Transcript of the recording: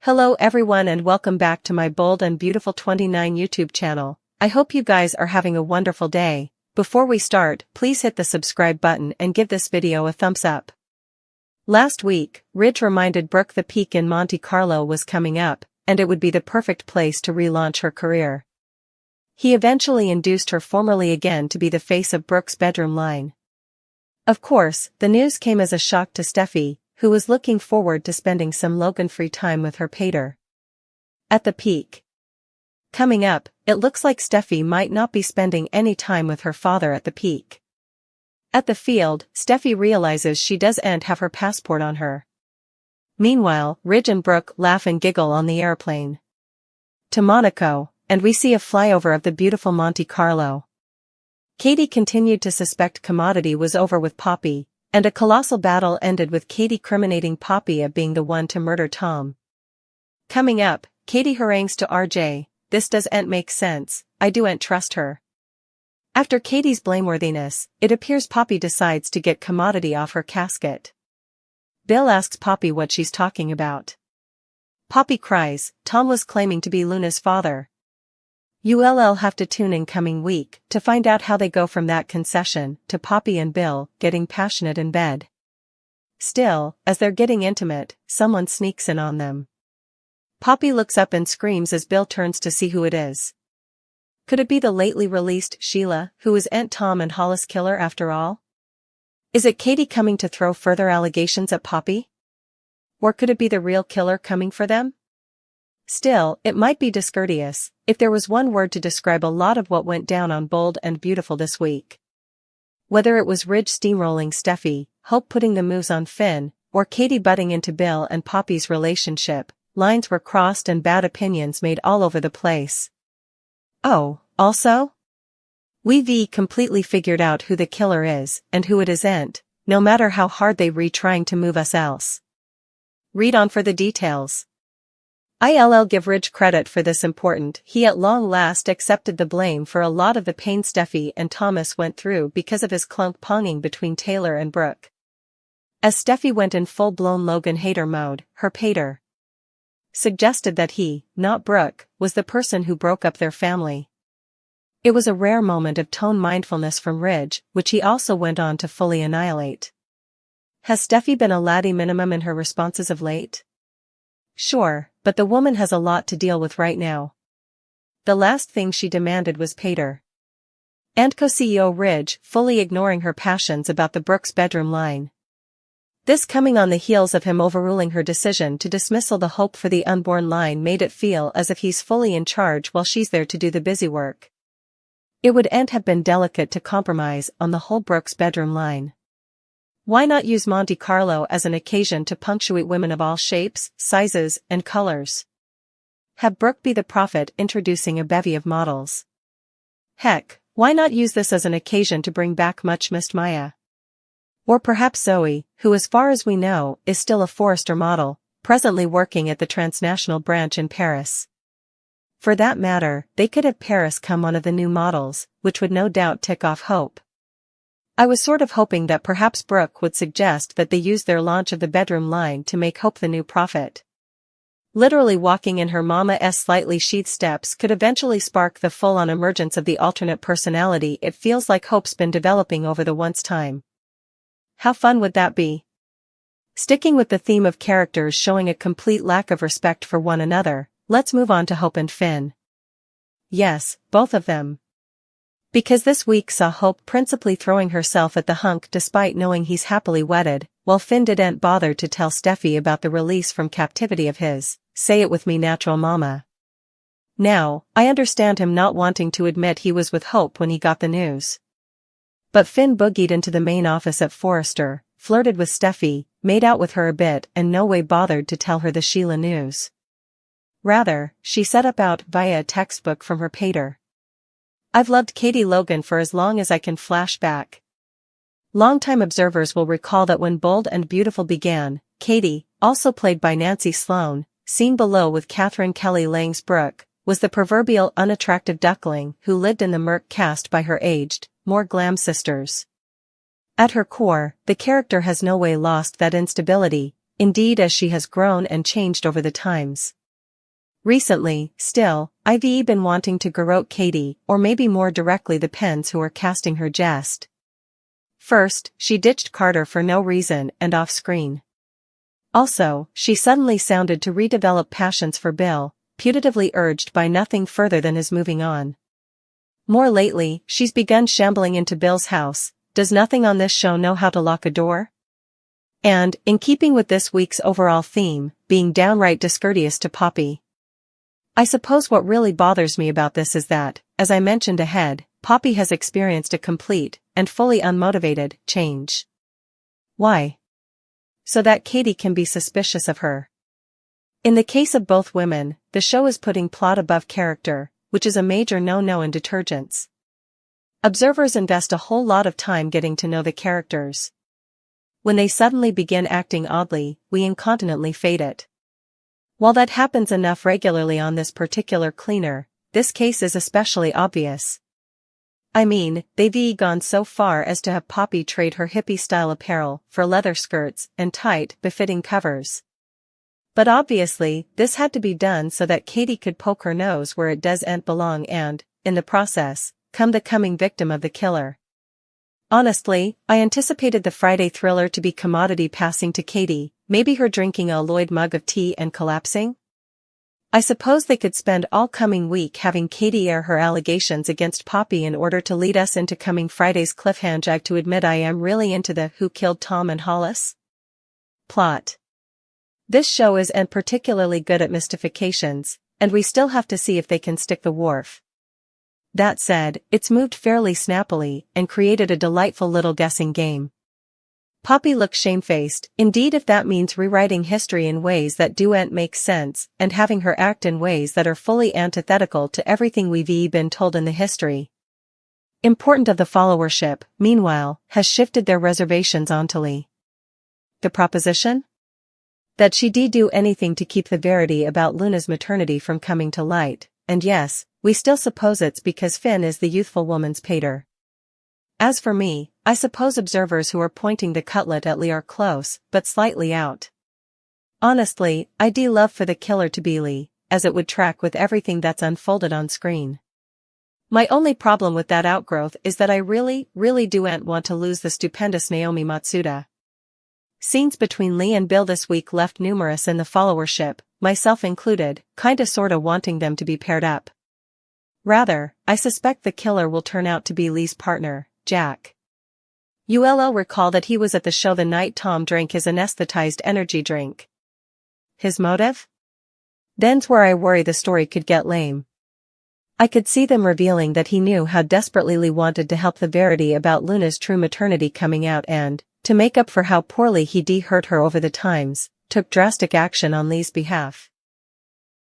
Hello everyone and welcome back to my Bold and Beautiful 29 YouTube channel. I hope you guys are having a wonderful day. Before we start, please hit the subscribe button and give this video a thumbs up. Last week, Ridge reminded Brooke the peak in Monte Carlo was coming up, and it would be the perfect place to relaunch her career. He eventually induced her formally again to be the face of Brooke's bedroom line. Of course, the news came as a shock to Steffi, who was looking forward to spending some Logan-free time with her pater. At the peak. Coming up, it looks like Steffi might not be spending any time with her father at the peak. At the field, Steffi realizes she doesn't have her passport on her. Meanwhile, Ridge and Brooke laugh and giggle on the airplane to Monaco, and we see a flyover of the beautiful Monte Carlo. Katie continued to suspect Commodity was over with Poppy, and a colossal battle ended with Katie criminating Poppy of being the one to murder Tom. Coming up, Katie harangues to RJ, "This doesn't make sense, I don't trust her." After Katie's blameworthiness, it appears Poppy decides to get Commodity off her casket. Bill asks Poppy what she's talking about. Poppy cries, Tom was claiming to be Luna's father. You'll have to tune in coming week to find out how they go from that concession to Poppy and Bill getting passionate in bed. Still, as they're getting intimate, someone sneaks in on them. Poppy looks up and screams as Bill turns to see who it is. Could it be the lately released Sheila, who is Aunt Tom and Hollis' killer after all? Is it Katie coming to throw further allegations at Poppy? Or could it be the real killer coming for them? Still, it might be discourteous, if there was one word to describe a lot of what went down on Bold and Beautiful this week. Whether it was Ridge steamrolling Steffi, Hope putting the moves on Finn, or Katie butting into Bill and Poppy's relationship, lines were crossed and bad opinions made all over the place. Oh, also? We've completely figured out who the killer is and who it isn't, no matter how hard they trying to move us else. Read on for the details. I'll give Ridge credit for this important. He at long last accepted the blame for a lot of the pain Steffi and Thomas went through because of his clunk-ponging between Taylor and Brooke. As Steffi went in full-blown Logan hater mode, her pater suggested that he, not Brooke, was the person who broke up their family. It was a rare moment of tone mindfulness from Ridge, which he also went on to fully annihilate. Has Steffi been a laddie minimum in her responses of late? Sure, but the woman has a lot to deal with right now. The last thing she demanded was pater. And co-CEO Ridge fully ignoring her passions about the Brooks bedroom line. This coming on the heels of him overruling her decision to dismissal the Hope for the Unborn line made it feel as if he's fully in charge while she's there to do the busy work. It wouldn't have been delicate to compromise on the whole Brooks bedroom line. Why not use Monte Carlo as an occasion to punctuate women of all shapes, sizes, and colors? Have Brooke be the prophet introducing a bevy of models. Heck, why not use this as an occasion to bring back much-missed Maya? Or perhaps Zoe, who as far as we know, is still a Forrester model, presently working at the transnational branch in Paris. For that matter, they could have Paris come one of the new models, which would no doubt tick off Hope. I was sort of hoping that perhaps Brooke would suggest that they use their launch of the bedroom line to make Hope the new prophet. Literally walking in her mama's slightly sheathed steps could eventually spark the full-on emergence of the alternate personality it feels like Hope's been developing over the once time. How fun would that be? Sticking with the theme of characters showing a complete lack of respect for one another, let's move on to Hope and Finn. Yes, both of them. Because this week saw Hope principally throwing herself at the hunk despite knowing he's happily wedded, while Finn didn't bother to tell Steffi about the release from captivity of his, say it with me natural mama. Now, I understand him not wanting to admit he was with Hope when he got the news. But Finn boogied into the main office at Forrester, flirted with Steffi, made out with her a bit and no way bothered to tell her the Sheila news. Rather, she set up out via a textbook from her pater. I've loved Katie Logan for as long as I can flash back. Longtime observers will recall that when Bold and Beautiful began, Katie, also played by Nancy Sloan, seen below with Catherine Kelly Lang's Brooke, was the proverbial unattractive duckling who lived in the murk cast by her aged, more glam sisters. At her core, the character has no way lost that instability, indeed as she has grown and changed over the times. Recently, still, I've been wanting to garrote Katie, or maybe more directly the Pens who are casting her jest. First, she ditched Carter for no reason and off-screen. Also, she suddenly sounded to redevelop passions for Bill, putatively urged by nothing further than his moving on. More lately, she's begun shambling into Bill's house. Does nothing on this show know how to lock a door? And, in keeping with this week's overall theme, being downright discourteous to Poppy. I suppose what really bothers me about this is that, as I mentioned ahead, Poppy has experienced a complete, and fully unmotivated, change. Why? So that Katie can be suspicious of her. In the case of both women, the show is putting plot above character, which is a major no-no in detergents. Observers invest a whole lot of time getting to know the characters. When they suddenly begin acting oddly, we incontinently fade it. While that happens enough regularly on this particular cleaner, this case is especially obvious. I mean, they've gone so far as to have Poppy trade her hippie-style apparel for leather skirts and tight, befitting covers. But obviously, this had to be done so that Katie could poke her nose where it doesn't belong and, in the process, become the coming victim of the killer. Honestly, I anticipated the Friday thriller to be commodity passing to Katie, maybe her drinking a Lloyd mug of tea and collapsing? I suppose they could spend all coming week having Katie air her allegations against Poppy in order to lead us into coming Friday's cliffhanger to admit I am really into the Who Killed Tom and Hollis plot. This show isn't particularly good at mystifications, and we still have to see if they can stick the wharf. That said, it's moved fairly snappily and created a delightful little guessing game. Poppy looks shamefaced, indeed if that means rewriting history in ways that don't make sense and having her act in ways that are fully antithetical to everything we've been told in the history. Important of the followership, meanwhile, has shifted their reservations onto Lee. The proposition? That she'd do anything to keep the verity about Luna's maternity from coming to light, and yes, we still suppose it's because Finn is the youthful woman's pater. As for me, I suppose observers who are pointing the cutlet at Lee are close, but slightly out. Honestly, I'd love for the killer to be Lee, as it would track with everything that's unfolded on screen. My only problem with that outgrowth is that I really don't want to lose the stupendous Naomi Matsuda. Scenes between Lee and Bill this week left numerous in the followership, myself included, kinda sorta wanting them to be paired up. Rather, I suspect the killer will turn out to be Lee's partner, Jack. You'll recall that he was at the show the night Tom drank his anesthetized energy drink. His motive? Then's where I worry the story could get lame. I could see them revealing that he knew how desperately Lee wanted to help the verity about Luna's true maternity coming out and, to make up for how poorly he'd hurt her over the times, took drastic action on Lee's behalf.